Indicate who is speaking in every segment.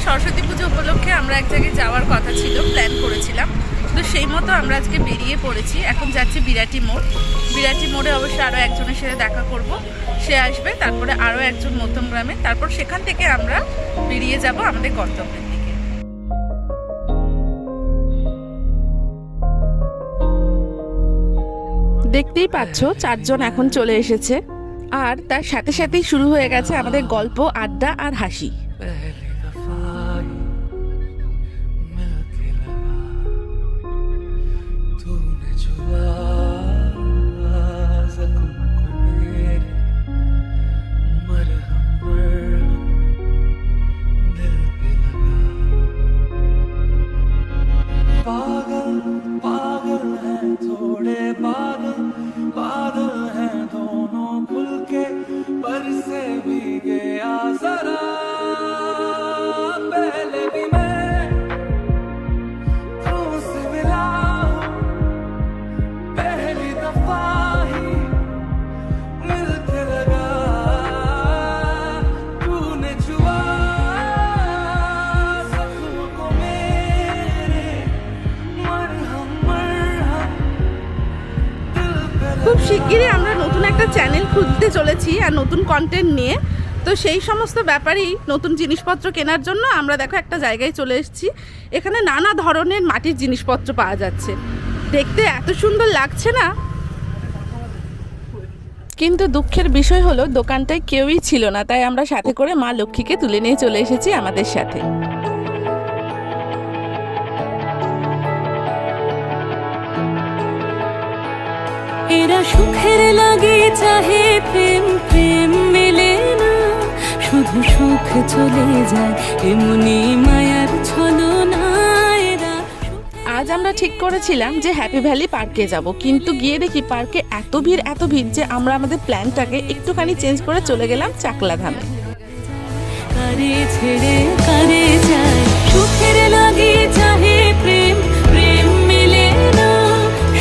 Speaker 1: সরস্বতী পুজো উপলক্ষে আমরা এক জায়গায় যাওয়ার কথা ছিল, প্ল্যান করেছিলাম। তো সেই মতো আমরা আজকে বেরিয়ে পড়েছি। এখন যাচ্ছি বিরাটি মোড়। বিরাটি মোড়ে অবশ্যই আরও একজনের সাথে দেখা করব, সে আসবে। তারপরে আরও একজন মধ্যমগ্রামে, তারপর সেখান থেকে আমরা বেরিয়ে যাব আমাদের গন্তব্যের দিকে। দেখতেই পাচ্ছ 4 জন এখন চলে এসেছে, আর তার সাথে সাথেই শুরু হয়ে গেছে আমাদের গল্প, আড্ডা আর হাসি। খুব শিগগিরই আমরা নতুন একটা চ্যানেল খুলতে চলেছি আর নতুন কন্টেন্ট নিয়ে। তো সেই সমস্ত ব্যাপারেই নতুন জিনিসপত্র কেনার জন্য আমরা দেখো একটা জায়গায় চলে এসেছি। এখানে নানা ধরনের মাটির জিনিসপত্র পাওয়া যাচ্ছে, দেখতে এত সুন্দর লাগছে না। কিন্তু দুঃখের বিষয় হলো দোকানটায় কেউই ছিল না, তাই আমরা সাথে করে মা লক্ষ্মীকে তুলে নিয়ে চলে এসেছি আমাদের সাথে।
Speaker 2: এরা সুখের লাগে চাহে প্রেম, প্রেম মেলে না, শুধু সুখ চলে যায় এমনি মায়ার ছলনা।
Speaker 1: আজ আমরা ঠিক করেছিলাম যে হ্যাপি ভ্যালি পার্কে যাব, কিন্তু গিয়ে দেখি পার্কে এত ভিড় যে আমরা আমাদের প্ল্যানটাকে একটুখানি চেঞ্জ করে চলে গেলাম চাকলা ধামে।
Speaker 2: কারে ছেড়ে কারে যায়, সুখের লাগে চাহে প্রেম, প্রেম মেলে না,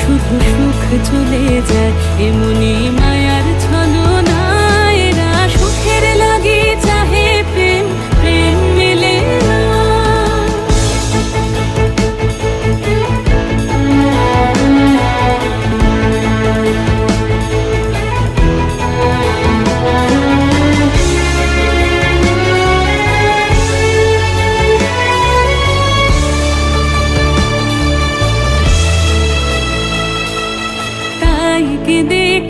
Speaker 2: শুধু সুখ চলে যায় এমনি মায়ার ছলনা। এরা সুখের লাগে চাহে প্রেম, প্রেম মেলে না।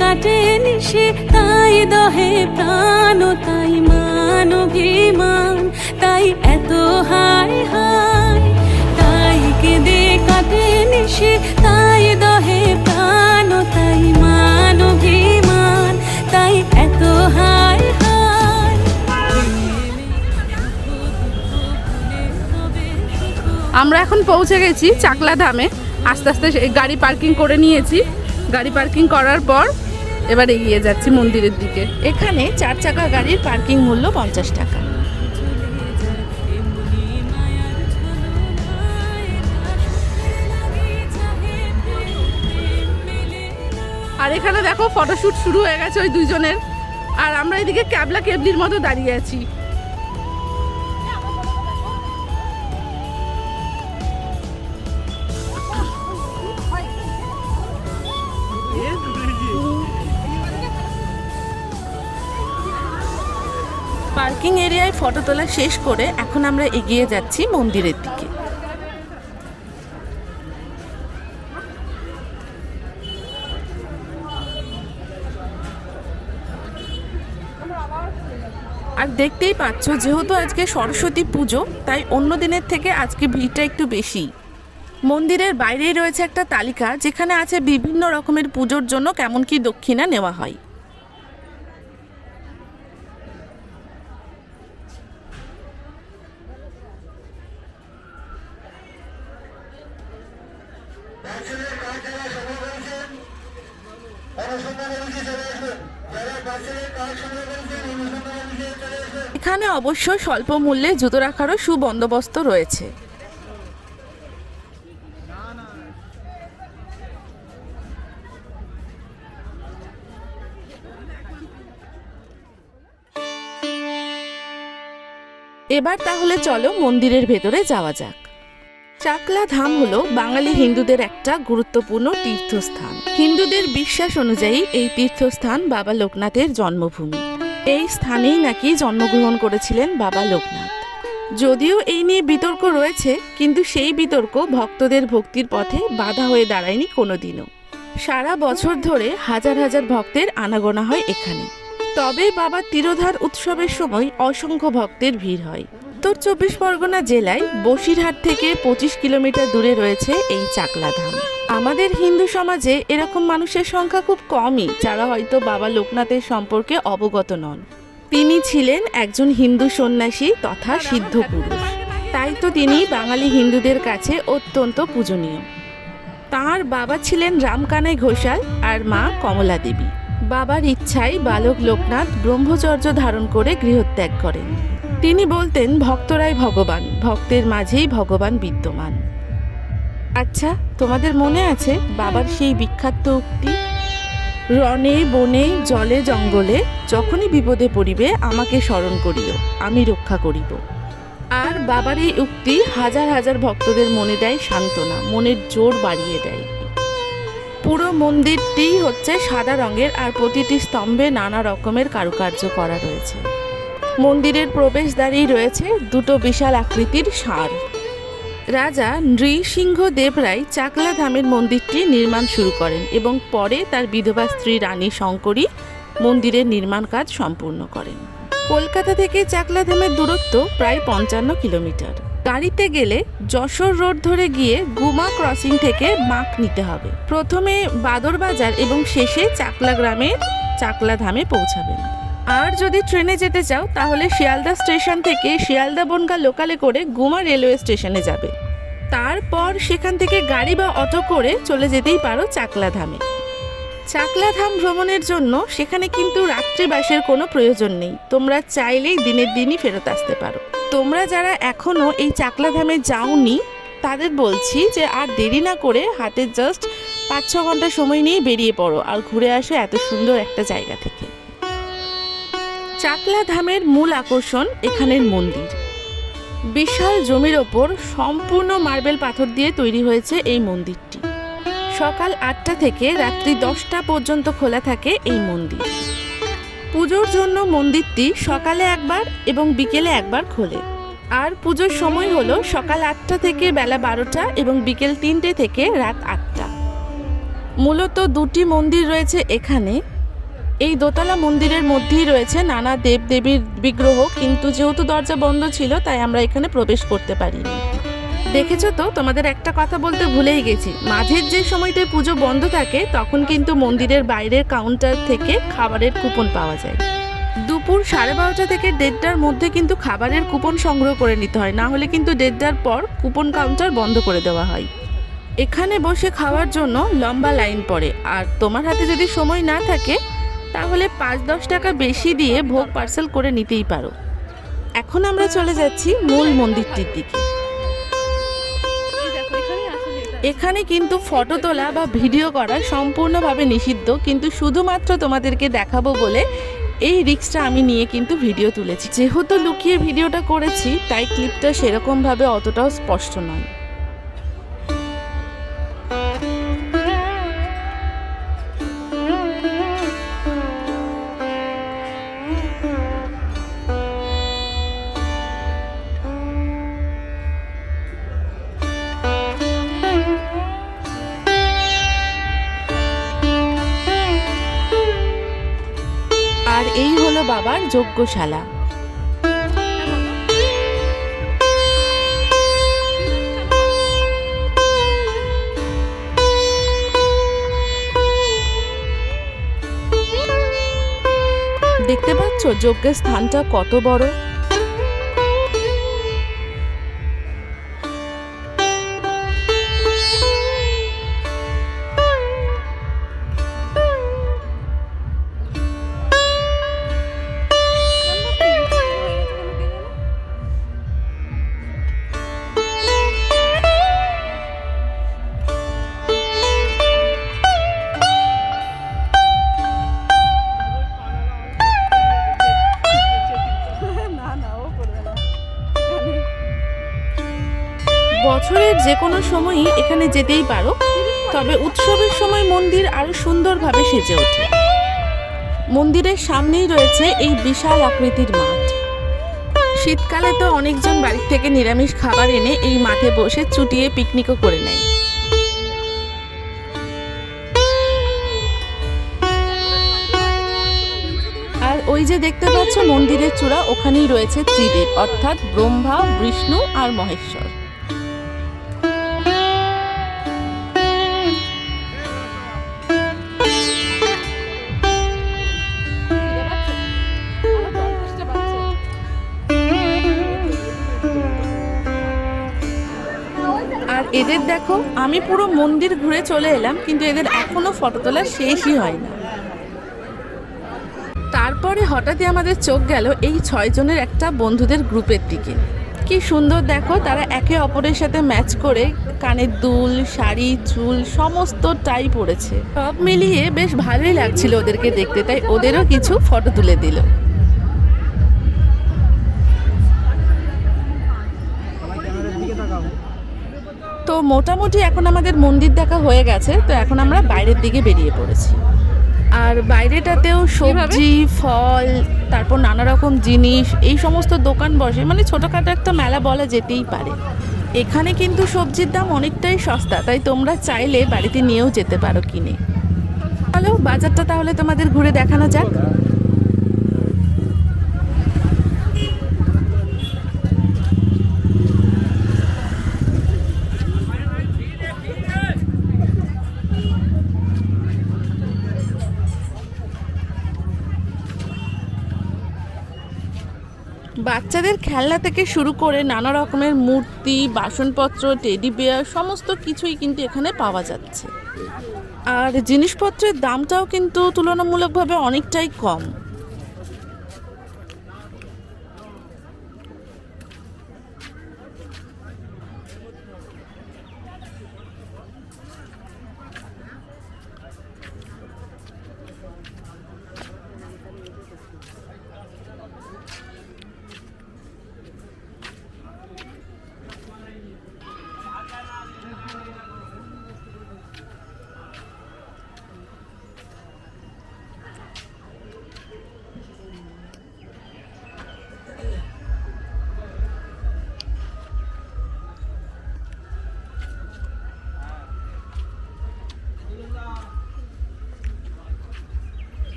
Speaker 2: কাটে নিশে তাই দহে প্রাণ, তাই মান অভিমান, তাই এত হায় হায়। তাই কেঁদে কাটে নিশে তাই দহে প্রাণ, তাই মান অভিমান, তাই এত হায় হায়।
Speaker 1: আমরা এখন পৌঁছে গেছি চাকলা ধামে। আস্তে আস্তে গাড়ি পার্কিং করে নিয়েছি। গাড়ি পার্কিং করার পর এবার এগিয়ে যাচ্ছি মন্দিরের দিকে। এখানে 4 চাকা গাড়ির পার্কিং মূল্য 50 টাকা। আর এখানে দেখো ফটোশুট শুরু হয়ে গেছে ওই দুইজনের, আর আমরা এদিকে ক্যাবলা কেবলির মতো দাঁড়িয়ে আছি। পার্কিং এরিয়ায় ফটো তোলা শেষ করে এখন আমরা এগিয়ে যাচ্ছি মন্দিরের দিকে। আর দেখতেই পাচ্ছ যেহেতু আজকে সরস্বতী পুজো, তাই অন্য দিনের থেকে আজকে ভিড়টা একটু বেশি। মন্দিরের বাইরেই রয়েছে একটা তালিকা, যেখানে আছে বিভিন্ন রকমের পুজোর জন্য কেমন কি দক্ষিণা নেওয়া হয়। এখানে অবশ্য স্বল্প মূল্যে জুতো রাখারও সুবন্দোবস্ত রয়েছে। এবার তাহলে চলো মন্দিরের ভেতরে যাওয়া যাক। চাকলা ধাম হলো বাঙালি হিন্দুদের একটা গুরুত্বপূর্ণ তীর্থস্থান। হিন্দুদের বিশ্বাস অনুযায়ী এই তীর্থস্থান বাবা লোকনাথের জন্মভূমি। এই স্থানেই নাকি জন্মগ্রহণ করেছিলেন বাবা লোকনাথ। যদিও এই নিয়ে বিতর্ক রয়েছে, কিন্তু সেই বিতর্ক ভক্তদের ভক্তির পথে বাধা হয়ে দাঁড়ায়নি কোনোদিনও। সারা বছর ধরে হাজার হাজার ভক্তের আনাগোনা হয় এখানে। তবে বাবা তিরোধার উৎসবের সময় অসংখ্য ভক্তের ভিড় হয়। উত্তর 24 পরগনা জেলায় বসিরহাট থেকে 25 কিলোমিটার দূরে রয়েছে এই চাকলা ধাম। আমাদের হিন্দু সমাজে এরকম মানুষের সংখ্যা খুব কমই যারা হয়তো বাবা লোকনাথের সম্পর্কে অবগত নন। তিনি ছিলেন একজন হিন্দু সন্ন্যাসী তথা সিদ্ধ পুরুষ, তাই তো তিনি বাঙালি হিন্দুদের কাছে অত্যন্ত পূজনীয়। তাঁর বাবা ছিলেন রামকানাই ঘোষাল আর মা কমলা দেবী। বাবার ইচ্ছায় বালক লোকনাথ ব্রহ্মচর্য ধারণ করে গৃহত্যাগ করেন। তিনি বলতেন, ভক্তরাই ভগবান, ভক্তের মাঝেই ভগবান বিদ্যমান। আচ্ছা, তোমাদের মনে আছে বাবার সেই বিখ্যাত উক্তি, রণে বনে জলে জঙ্গলে যখনই বিপদে পড়িবে আমাকে স্মরণ করিও, আমি রক্ষা করিব। আর বাবার এই উক্তি হাজার হাজার ভক্তদের মনে দেয় সান্ত্বনা, মনের জোর বাড়িয়ে দেয়। পুরো মন্দিরটি হচ্ছে সাদা রঙের, আর প্রতিটি স্তম্ভে নানা রকমের কারুকার্য করা রয়েছে। মন্দিরের প্রবেশদ্বারেই রয়েছে দুটো বিশাল আকৃতির ষাঁড়। রাজা নৃসিংহ দেব রায় চাকলা ধামের মন্দিরটি নির্মাণ শুরু করেন এবং পরে তার বিধবা স্ত্রী রানী শঙ্করী মন্দিরের নির্মাণ কাজ সম্পূর্ণ করেন। কলকাতা থেকে চাকলা ধামের দূরত্ব প্রায় 55 কিলোমিটার। গাড়িতে গেলে যশোর রোড ধরে গিয়ে গুমা ক্রসিং থেকে মাক নিতে হবে। প্রথমে বাদরবাজার এবং শেষে চাকলা গ্রামের চাকলা ধামে পৌঁছাবেন। আর যদি ট্রেনে যেতে চাও তাহলে শিয়ালদা স্টেশন থেকে শিয়ালদা বনগা লোকালে করে গুমা রেলওয়ে স্টেশনে যাবে। তারপর সেখান থেকে গাড়ি বা অটো করে চলে যেতেই পারো চাকলা ধামে। চাকলা ধাম ভ্রমণের জন্য সেখানে কিন্তু রাত্রিবাসের কোনো প্রয়োজন নেই, তোমরা চাইলেই দিনের দিনই ফেরত আসতে পারো। তোমরা যারা এখনও এই চাকলা ধামে যাওনি তাদের বলছি যে আর দেরি না করে হাতে জাস্ট 5-6 ঘন্টা সময় নিয়ে বেরিয়ে পড়ো আর ঘুরে আসো এত সুন্দর একটা জায়গা থেকে। চাকলা ধামের মূল আকর্ষণ এখানের মন্দির। বিশাল জমির ওপর সম্পূর্ণ মার্বেল পাথর দিয়ে তৈরি হয়েছে এই মন্দিরটি। সকাল 8টা থেকে রাত্রি 10টা পর্যন্ত খোলা থাকে এই মন্দির। পুজোর জন্য মন্দিরটি সকালে একবার এবং বিকেলে একবার খোলে। আর পুজোর সময় হলো সকাল 8টা থেকে বেলা 12টা এবং বিকেল 3টে থেকে রাত 8টা। মূলত দুটি মন্দির রয়েছে এখানে। এই দোতলা মন্দিরের মধ্যেই রয়েছে নানা দেবদেবীর বিগ্রহ, কিন্তু যেহেতু দরজা বন্ধ ছিল তাই আমরা এখানে প্রবেশ করতে পারিনি। দেখেছো তো, তোমাদের একটা কথা বলতে ভুলেই গেছি, মাঝের যে সময়টায় পুজো বন্ধ থাকে তখন কিন্তু মন্দিরের বাইরের কাউন্টার থেকে খাবারের কুপন পাওয়া যায়। দুপুর 12:30 থেকে 1:30টার মধ্যে কিন্তু খাবারের কুপন সংগ্রহ করে নিতে হয়, না হলে কিন্তু 1:30টার পর কুপন কাউন্টার বন্ধ করে দেওয়া হয়। এখানে বসে খাওয়ার জন্য লম্বা লাইন পড়ে, আর তোমার হাতে যদি সময় না থাকে তাহলে 5-10 টাকা বেশি দিয়ে ভোগ পার্সেল করে নিতেই পারো। এখন আমরা চলে যাচ্ছি মূল মন্দিরটির দিকে। এখানে কিন্তু ফটো তোলা বা ভিডিও করা সম্পূর্ণভাবে নিষিদ্ধ, কিন্তু শুধুমাত্র তোমাদেরকে দেখাবো বলে এই রিস্কটা আমি নিয়ে কিন্তু ভিডিও তুলেছি। যেহেতু লুকিয়ে ভিডিওটা করেছি তাই ক্লিপটা সেরকমভাবে অতটাও স্পষ্ট নয়। আর এই হলো বাবার যজ্ঞশালা। দেখতে পাচ্ছ যজ্ঞের স্থানটা কত বড়। যে কোনো সময়ই এখানে যেতেই পারো, তবে উৎসবের সময় মন্দির আরো সুন্দরভাবে সেজে ওঠে। মন্দিরের সামনেই রয়েছে এই বিশাল আকৃতির মাঠ। শীতকালে তো অনেকজন বাড়ি থেকে নিরামিষ খাবার এনে এই মাঠে বসে চুটিয়ে পিকনিকও করে নেয়। আর ওই যে দেখতে পাচ্ছ মন্দিরের চূড়া, ওখানেই রয়েছে ত্রিদেব, অর্থাৎ ব্রহ্মা, বিষ্ণু আর মহেশ্বর। আর এদের দেখো, আমি পুরো মন্দির ঘুরে চলে এলাম, কিন্তু এদের এখনো ফটো তোলা শেষই হয় না। তারপরে হঠাৎই আমাদের চোখ গেল এই 6 জনের একটা বন্ধুদের গ্রুপের দিকে। কি সুন্দর দেখো, তারা একে অপরের সাথে ম্যাচ করে কানের দুল, শাড়ি, চুল সমস্তটাই পরেছে। সব মিলিয়ে বেশ ভালোই লাগছিল ওদেরকে দেখতে, তাই ওদেরও কিছু ফটো তুলে দিল। তো মোটামুটি এখন আমাদের মন্দির দেখা হয়ে গেছে, তো এখন আমরা বাইরের দিকে বেরিয়ে পড়েছি। আর বাইরেটাতেও সবজি, ফল, তারপর নানা রকম জিনিস, এই সমস্ত দোকান বসে, মানে ছোটোখাটো একটা মেলা বলা যেতেই পারে। এখানে কিন্তু সবজির দাম অনেকটাই সস্তা, তাই তোমরা চাইলে বাড়িতে নিয়েও যেতে পারো কিনে। চলো বাজারটা তাহলে তোমাদের ঘুরে দেখানো যাক। বাচ্চাদের খেলনা থেকে শুরু করে নানা রকমের মূর্তি, বাসনপত্র, টেডি বিয়ার সমস্ত কিছুই কিন্তু এখানে পাওয়া যাচ্ছে। আর জিনিসপত্রের দামটাও কিন্তু তুলনামূলকভাবে অনেকটাই কম।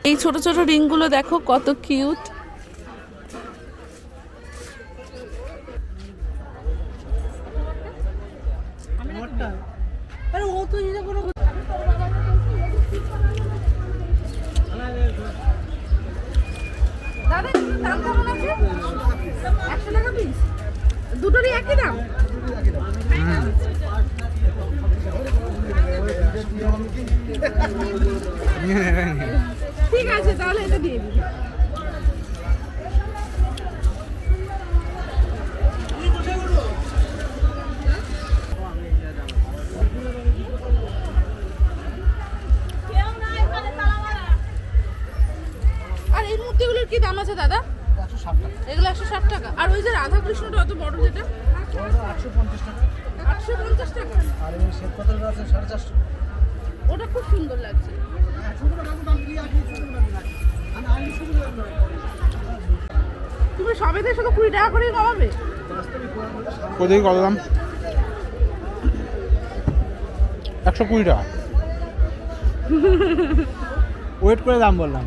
Speaker 1: এই ছোট ছোট রিংগুলো দেখো কত কিউট। দাদা দাম কেমন আছে? 100 টাকা পিস, দুটোরই একই দাম। ঠিক আছে, তাহলে এটা দিয়ে দিন। আর এই মূর্তিগুলোর কি দাম আছে দাদা? এগুলো 160 টাকা। আর ওই যে রাধা কৃষ্ণটা অত বড় যেটা 850 টাকা। 850 টাকা। আর এই শ্বেতপাথরের আছে 450 টাকা। ওটা খুব সুন্দর লাগছে। তুমি সবেতে শুধু 20 টাকা করেই কমাবে?
Speaker 3: কোথায় কত দাম? 120 টাকা। ওয়েট করে দাম বললাম।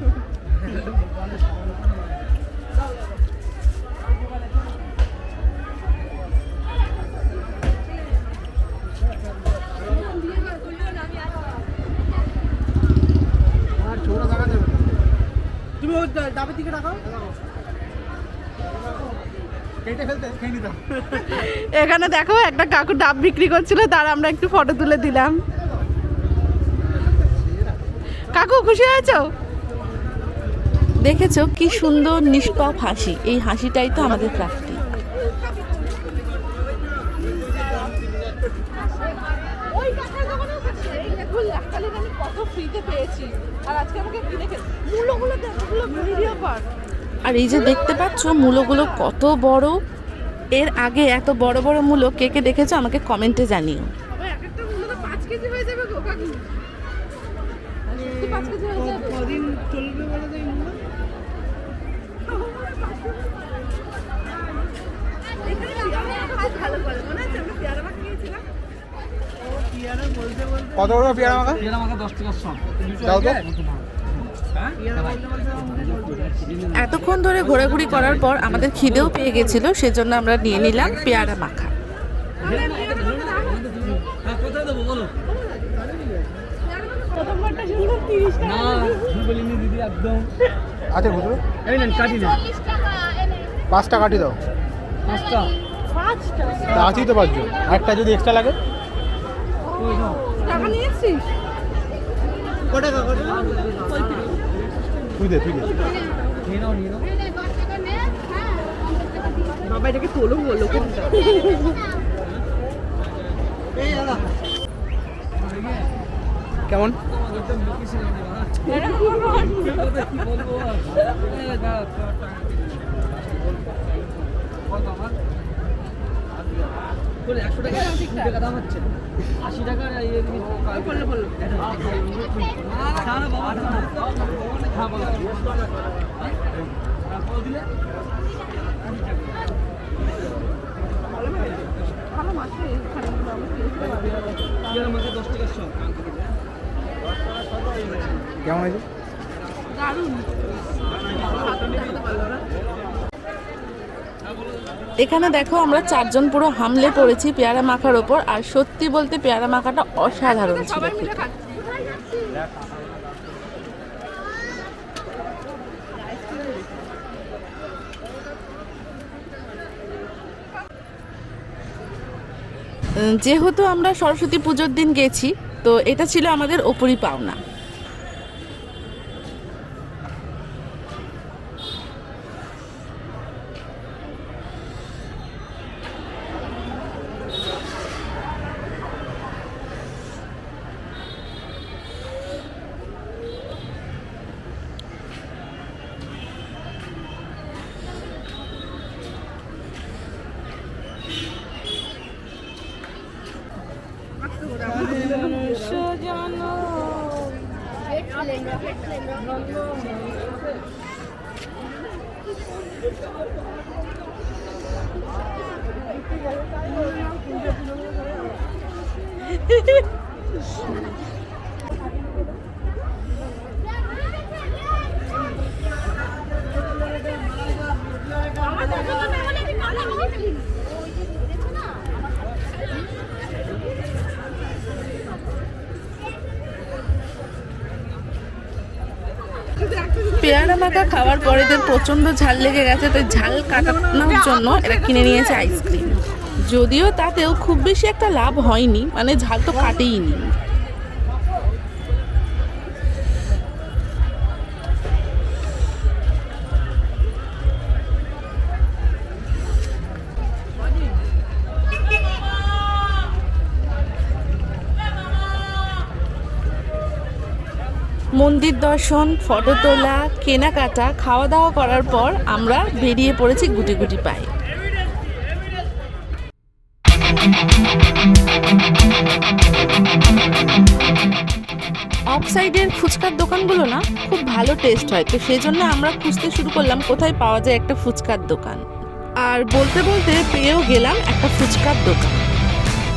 Speaker 3: তুমি ওই ডাবের দিকে রাখো।
Speaker 1: এখানে দেখো একটা কাকু ডাব বিক্রি করছিল, তার আমরা একটু ফটো তুলে দিলাম। কাকু খুশি হয়েছো? দেখেছো কি সুন্দর নিষ্পাপ হাসি, এই হাসিটাই তো আমাদের প্রাপ্তি। আর এই যে দেখতে পাচ্ছ মূলোগুলো কত বড়, এর আগে এত বড় বড় মূলো কে কে দেখেছো আমাকে কমেন্টে জানিও।
Speaker 3: কত বড় পেয়ারা মাখা?
Speaker 4: পেয়ারা মাখা 10 টাকা সব।
Speaker 3: দাও তো।
Speaker 1: এতক্ষণ ধরে ঘোরাঘুরি করার পর আমাদের খিদেও পেয়ে গেছিল, সেজন্য আমরা নিয়ে নিলাম পেয়ারা মাখা।
Speaker 4: হ্যাঁ, কোথায় দেবো বলো? না, বলিনি দিদি একদম।
Speaker 3: আচ্ছা বুঝলো,
Speaker 4: এই নেন কাটি নেন।
Speaker 3: 5টা কাটি দাও।
Speaker 4: 5টা।
Speaker 3: তা আছেই তো 5 জন, একটা যদি এক্সট্রা লাগে।
Speaker 1: টাকা নিয়েছিস?
Speaker 3: তুই দে তুই দে।
Speaker 4: নিয়ে নাও নিয়ে নাও।
Speaker 1: বাবা এটাকে তোলো বলো কোনটা?
Speaker 4: এই দাদা।
Speaker 3: কেমন?
Speaker 4: একদম লুকিয়েছিল না বাবা। কি বলবো? এই দাদা কত আমার? বলে 100 টাকা 2 টাকা দাম হচ্ছে। 80 টাকা ইয়ে দিবি। বললো বললো। না না বাবা না। হ্যাঁ বলো। কত দিলে?
Speaker 1: ভালো মাছ এখানে
Speaker 4: পেয়ারা মাখা 10 টাকা সব।
Speaker 3: কেমন হয়েছে?
Speaker 1: দারুণ। এখানে দেখো আমরা 4 জন পুরো হামলে পড়েছি পেয়ারা মাখার ওপর, আর সত্যি বলতে পেয়ারা মাখাটা অসাধারণ ছিল খেতে। যেহেতু আমরা সরস্বতী পুজোর দিন গেছি, তো এটা ছিল আমাদের ওপরই পাওনা। পেয়ারা মাখা খাওয়ার পরে এদের প্রচন্ড ঝাল লেগে গেছে, তো ঝাল কাটানোর জন্য এরা কিনে নিয়েছে আইসক্রিম। যদিও তাতেও খুব বেশি একটা লাভ হয়নি, মানে ঝাল তো কাটেই নি। মন্দির দর্শন, ফটো তোলা, কেনাকাটা, খাওয়া দাওয়া করার পর আমরা বেরিয়ে পড়েছি গুটি গুটি পায়ে। অফ সাইডের ফুচকার দোকানগুলো না খুব ভালো টেস্ট হয়, তো সেই জন্য আমরা খুঁজতে শুরু করলাম কোথায় পাওয়া যায় একটা ফুচকার দোকান। আর বলতে বলতে পেয়েও গেলাম একটা ফুচকার দোকান।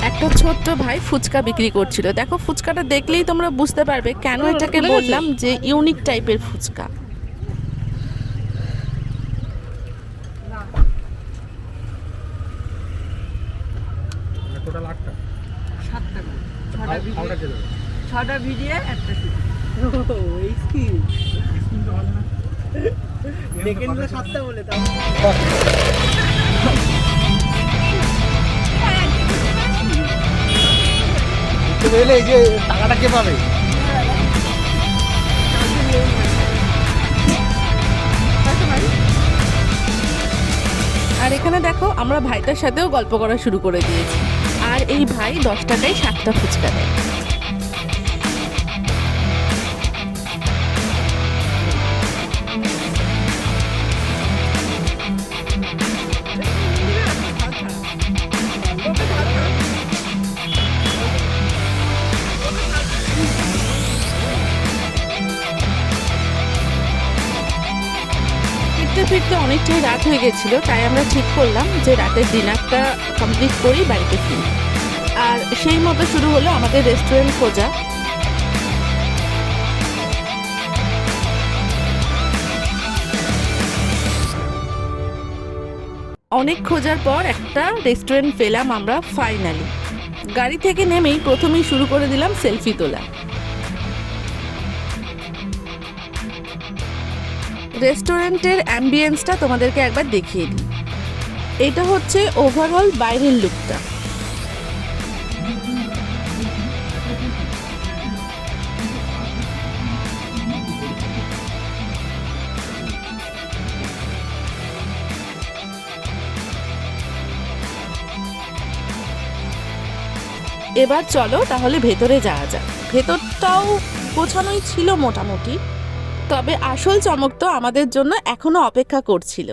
Speaker 1: একটা ছোট্ট ভাই ফুচকা বিক্রি করছিল। দেখো ফুচকাটা দেখলেই তোমরা বুঝতে পারবে কেন এটাকে বললাম যে ইউনিক টাইপের ফুচকা।
Speaker 3: টোটাল 8 টাকা।
Speaker 4: 7 টাকা।
Speaker 3: 6টা
Speaker 4: ভিডিও একটা
Speaker 3: এই স্কিম তো ভালো না। দেখেন 7টা বলে দাও। ঘুরতে বেরোলে এই যে টাকাটা কে পাবে?
Speaker 1: আর এখানে দেখো আমরা ভাইটার সাথেও গল্প করা শুরু করে দিয়েছি। আর এই ভাই 10 টাকায় 7টা ফুচকা দেয়। ফিরতে অনেকটাই রাত হয়ে গেছিল, তাই আমরা ঠিক করলাম যে রাতের ডিনারটা কমপ্লিট করেই বাড়িতে ফিরি। আর সেই মতো শুরু হলো আমাদের রেস্টুরেন্ট খোঁজা। অনেক খোঁজার পর একটা রেস্টুরেন্ট পেলাম আমরা ফাইনালি। গাড়ি থেকে নেমেই প্রথমেই শুরু করে দিলাম সেলফি তোলা। রেস্টুরেন্টের অ্যাম্বিয়েন্সটা তোমাদেরকে একবার দেখিয়ে দিই। এটা হচ্ছে ওভারঅল বাইরের লুকটা। এবার চলো তাহলে ভেতরে যাওয়া যাক। ভেতরটাও গোছানোই ছিল মোটামুটি, তবে আসল চমক তো আমাদের জন্য এখনো অপেক্ষা করছিল।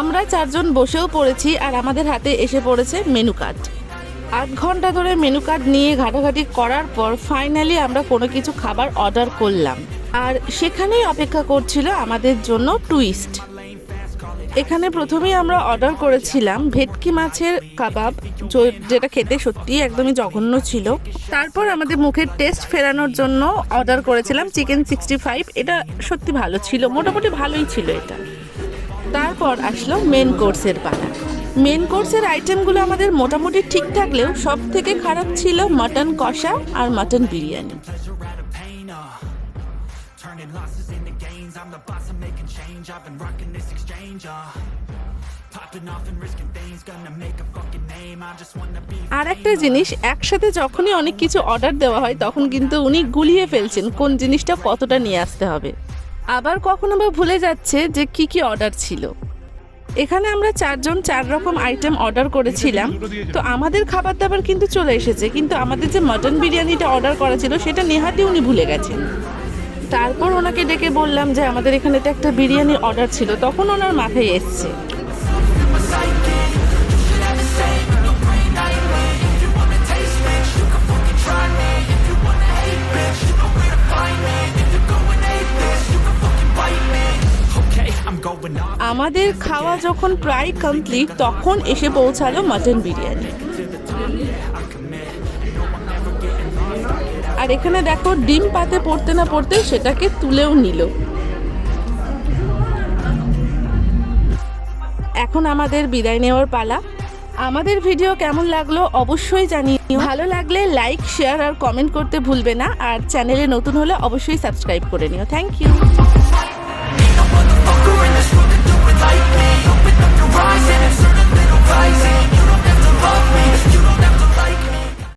Speaker 1: আমরা 4 জন বসেও পড়েছি আর আমাদের হাতে এসে পড়েছে মেনু কার্ড। 8 ঘন্টা ধরে মেনু কার্ড নিয়ে ঘাটাঘাটি করার পর ফাইনালি আমরা কোনো কিছু খাবার অর্ডার করলাম। আর সেখানেই অপেক্ষা করছিল আমাদের জন্য টুইস্ট। এখানে প্রথমেই আমরা অর্ডার করেছিলাম ভেটকি মাছের কাবাব, যেটা খেতে সত্যিই একদমই জঘন্য ছিল। তারপর আমাদের মুখের টেস্ট ফেরানোর জন্য অর্ডার করেছিলাম চিকেন 65। এটা সত্যি ভালো ছিল, মোটামুটি ভালোই ছিল এটা। তারপর আসলো মেন কোর্সের পালা। মেন কোর্সের আইটেমগুলো আমাদের মোটামুটি ঠিক থাকলেও সব থেকে খারাপ ছিল মাটন কষা আর মাটন বিরিয়ানি। আর একটা জিনিস, একসাথে যখনই অনেক কিছু অর্ডার দেওয়া হয় তখন কিন্তু উনি গুলিয়ে ফেলছেন কোন জিনিসটা কতটা নিয়ে আসতে হবে, আবার কখনো বা ভুলে যাচ্ছে যে কি কি অর্ডার ছিল। এখানে আমরা 4 জন 4 রকম আইটেম অর্ডার করেছিলাম, তো আমাদের খাবার দাবার কিন্তু চলে এসেছে, কিন্তু আমাদের যে মাটন বিরিয়ানিটা অর্ডার করা ছিল সেটা নেহাতি উনি ভুলে গেছেন। তারপর ওনাকে ডেকে বললাম যে আমাদের এখানে তো একটা বিরিয়ানি অর্ডার ছিল, তখন ওনার মাথায় এসছে। আমাদের খাওয়া যখন প্রায় কমপ্লিট তখন এসে পৌঁছালো মাটন বিরিয়ানি। আর এখানে দেখো ডিম পাতে পড়তে না পড়তে সেটাকে তুলেও নিল। এখন আমাদের বিদায় নেওয়ার পালা। আমাদের ভিডিও কেমন লাগলো অবশ্যই জানিও। ভালো লাগলে লাইক, শেয়ার আর কমেন্ট করতে ভুলবে না। আর চ্যানেলে নতুন হলে অবশ্যই সাবস্ক্রাইব করে নিও। Thank you.